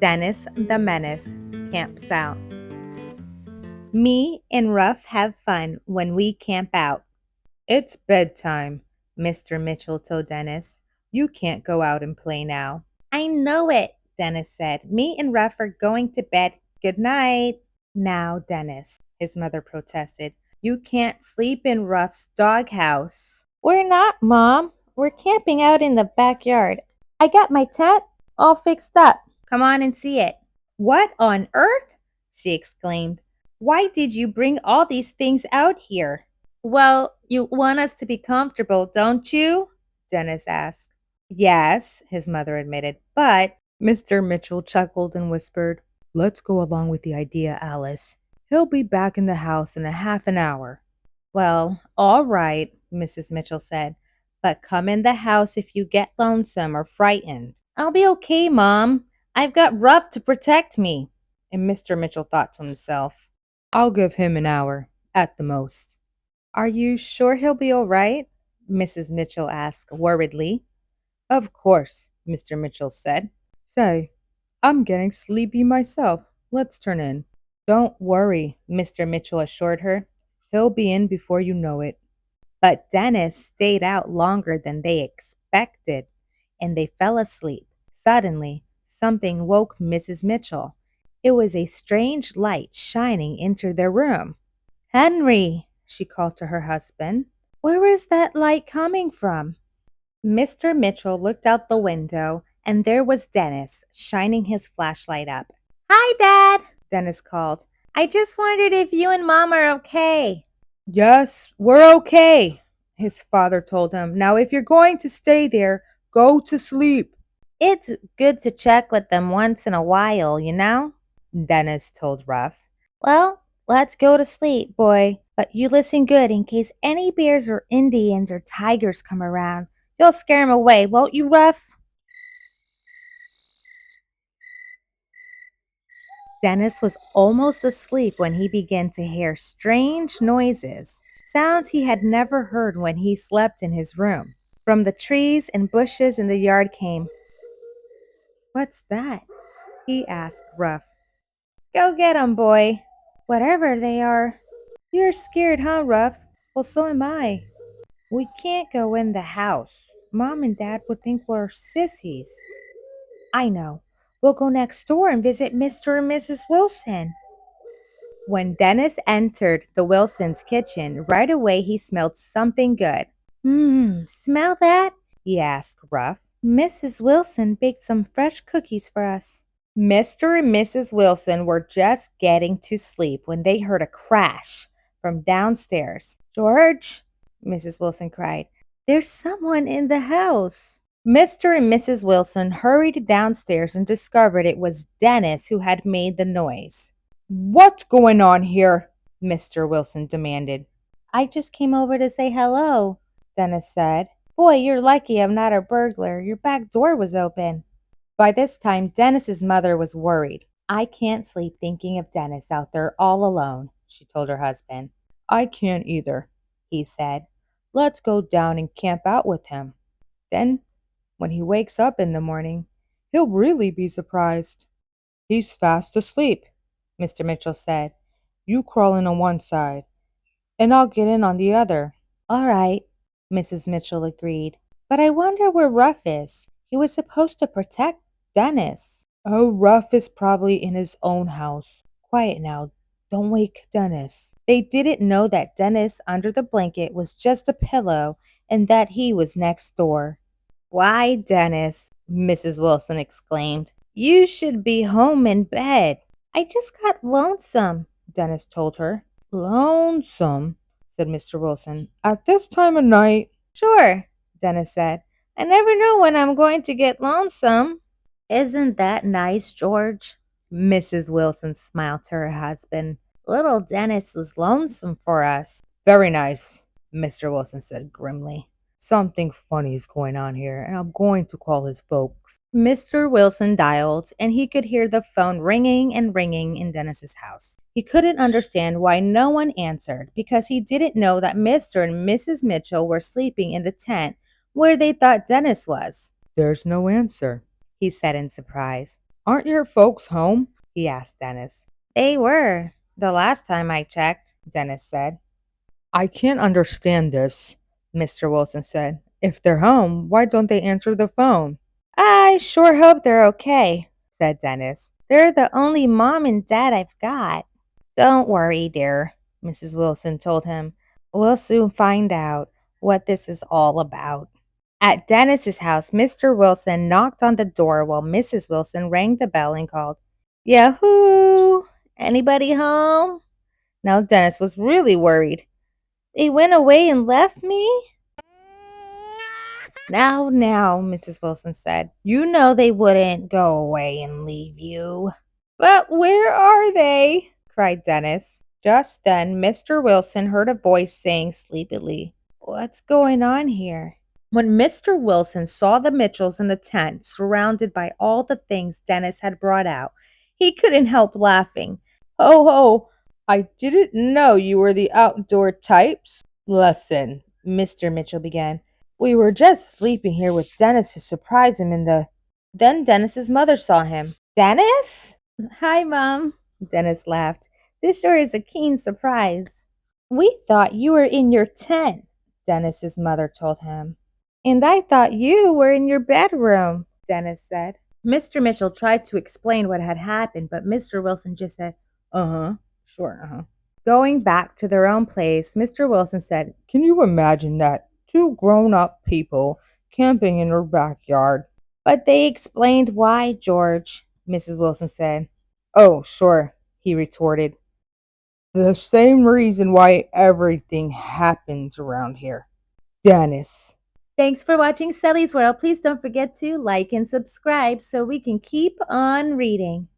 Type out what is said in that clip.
Dennis the Menace camps out. Me and Ruff have fun when we camp out. It's bedtime, Mr. Mitchell told Dennis. You can't go out and play now. I know it, Dennis said. Me and Ruff are going to bed. Good night. Now, Dennis, his mother protested. You can't sleep in Ruff's doghouse. We're not, Mom. We're camping out in the backyard. I got my tent all fixed up. Come on and see it. What on earth? She exclaimed. Why did you bring all these things out here? Well, you want us to be comfortable, don't you? Dennis asked. Yes, his mother admitted, but Mr. Mitchell chuckled and whispered, Let's go along with the idea, Alice. He'll be back in the house in a half an hour. Well, all right, Mrs. Mitchell said, but come in the house if you get lonesome or frightened. I'll be okay, Mom. I've got Ruff to protect me. And Mr. Mitchell thought to himself, I'll give him an hour, at the most. Are you sure he'll be all right? Mrs. Mitchell asked worriedly. Of course, Mr. Mitchell said. Say, I'm getting sleepy myself. Let's turn in. Don't worry, Mr. Mitchell assured her. He'll be in before you know it. But Dennis stayed out longer than they expected, and they fell asleep. Suddenly, something woke Mrs. Mitchell. It was a strange light shining into their room. Henry, she called to her husband, where is that light coming from? Mr. Mitchell looked out the window, and there was Dennis, shining his flashlight up. Hi, Dad, Dennis called. I just wondered if you and Mom are okay. Yes, we're okay, his father told him. Now, if you're going to stay there, go to sleep. It's good to check with them once in a while, you know, Dennis told Ruff. Well, let's go to sleep, boy. But you listen good in case any bears or Indians or tigers come around. You'll scare 'em away, won't you, Ruff? Dennis was almost asleep when he began to hear strange noises, sounds he had never heard when he slept in his room. From the trees and bushes in the yard came, What's that? He asked Ruff. Go get 'em, boy. Whatever they are. You're scared, huh, Ruff? Well, so am I. We can't go in the house. Mom and Dad would think we're sissies. I know. We'll go next door and visit Mr. and Mrs. Wilson. When Dennis entered the Wilsons' kitchen, right away he smelled something good. Smell that? He asked Ruff. Mrs. Wilson baked some fresh cookies for us. Mr. and Mrs. Wilson were just getting to sleep when they heard a crash from downstairs. George, Mrs. Wilson cried, there's someone in the house. Mr. and Mrs. Wilson hurried downstairs and discovered it was Dennis who had made the noise. What's going on here? Mr. Wilson demanded. I just came over to say hello, Dennis said. Boy, you're lucky I'm not a burglar. Your back door was open. By this time, Dennis's mother was worried. I can't sleep thinking of Dennis out there all alone, she told her husband. I can't either, he said. Let's go down and camp out with him. Then, when he wakes up in the morning, he'll really be surprised. He's fast asleep, Mr. Mitchell said. You crawl in on one side, and I'll get in on the other. All right, Mrs. Mitchell agreed. But I wonder where Ruff is. He was supposed to protect Dennis. Oh, Ruff is probably in his own house. Quiet now. Don't wake Dennis. They didn't know that Dennis under the blanket was just a pillow and that he was next door. Why, Dennis, Mrs. Wilson exclaimed. You should be home in bed. I just got lonesome, Dennis told her. Lonesome, said Mr. Wilson. At this time of night? Sure, Dennis said. I never know when I'm going to get lonesome. Isn't that nice, George? Mrs. Wilson smiled to her husband. Little Dennis is lonesome for us. Very nice, Mr. Wilson said grimly. Something funny is going on here, and I'm going to call his folks. Mr. Wilson dialed, and he could hear the phone ringing and ringing in Dennis's house. He couldn't understand why no one answered, because he didn't know that Mr. and Mrs. Mitchell were sleeping in the tent where they thought Dennis was. There's no answer, he said in surprise. Aren't your folks home? He asked Dennis. They were, the last time I checked, Dennis said. I can't understand this, Mr. Wilson said. If they're home, why don't they answer the phone? I sure hope they're okay, said Dennis. They're the only mom and dad I've got. Don't worry, dear, Mrs. Wilson told him. We'll soon find out what this is all about. At Dennis's house, Mr. Wilson knocked on the door while Mrs. Wilson rang the bell and called, Yahoo! Anybody home? Now Dennis was really worried. They went away and left me? Now, Mrs. Wilson said. You know they wouldn't go away and leave you. But where are they? Cried Dennis. Just then, Mr. Wilson heard a voice saying sleepily, What's going on here? When Mr. Wilson saw the Mitchells in the tent, surrounded by all the things Dennis had brought out, he couldn't help laughing. Ho, ho! I didn't know you were the outdoor types. Listen, Mr. Mitchell began. We were just sleeping here with Dennis to surprise him in the... Then Dennis's mother saw him. Dennis? Hi, Mom. Dennis laughed. This sure is a keen surprise. We thought you were in your tent, Dennis's mother told him. And I thought you were in your bedroom, Dennis said. Mr. Mitchell tried to explain what had happened, but Mr. Wilson just said, sure. Going back to their own place, Mr. Wilson said, Can you imagine that? Two grown-up people camping in their backyard. But they explained why, George, Mrs. Wilson said. Oh, sure, he retorted. The same reason why everything happens around here. Dennis. Thanks for watching Sally's World. Please don't forget to like and subscribe so we can keep on reading.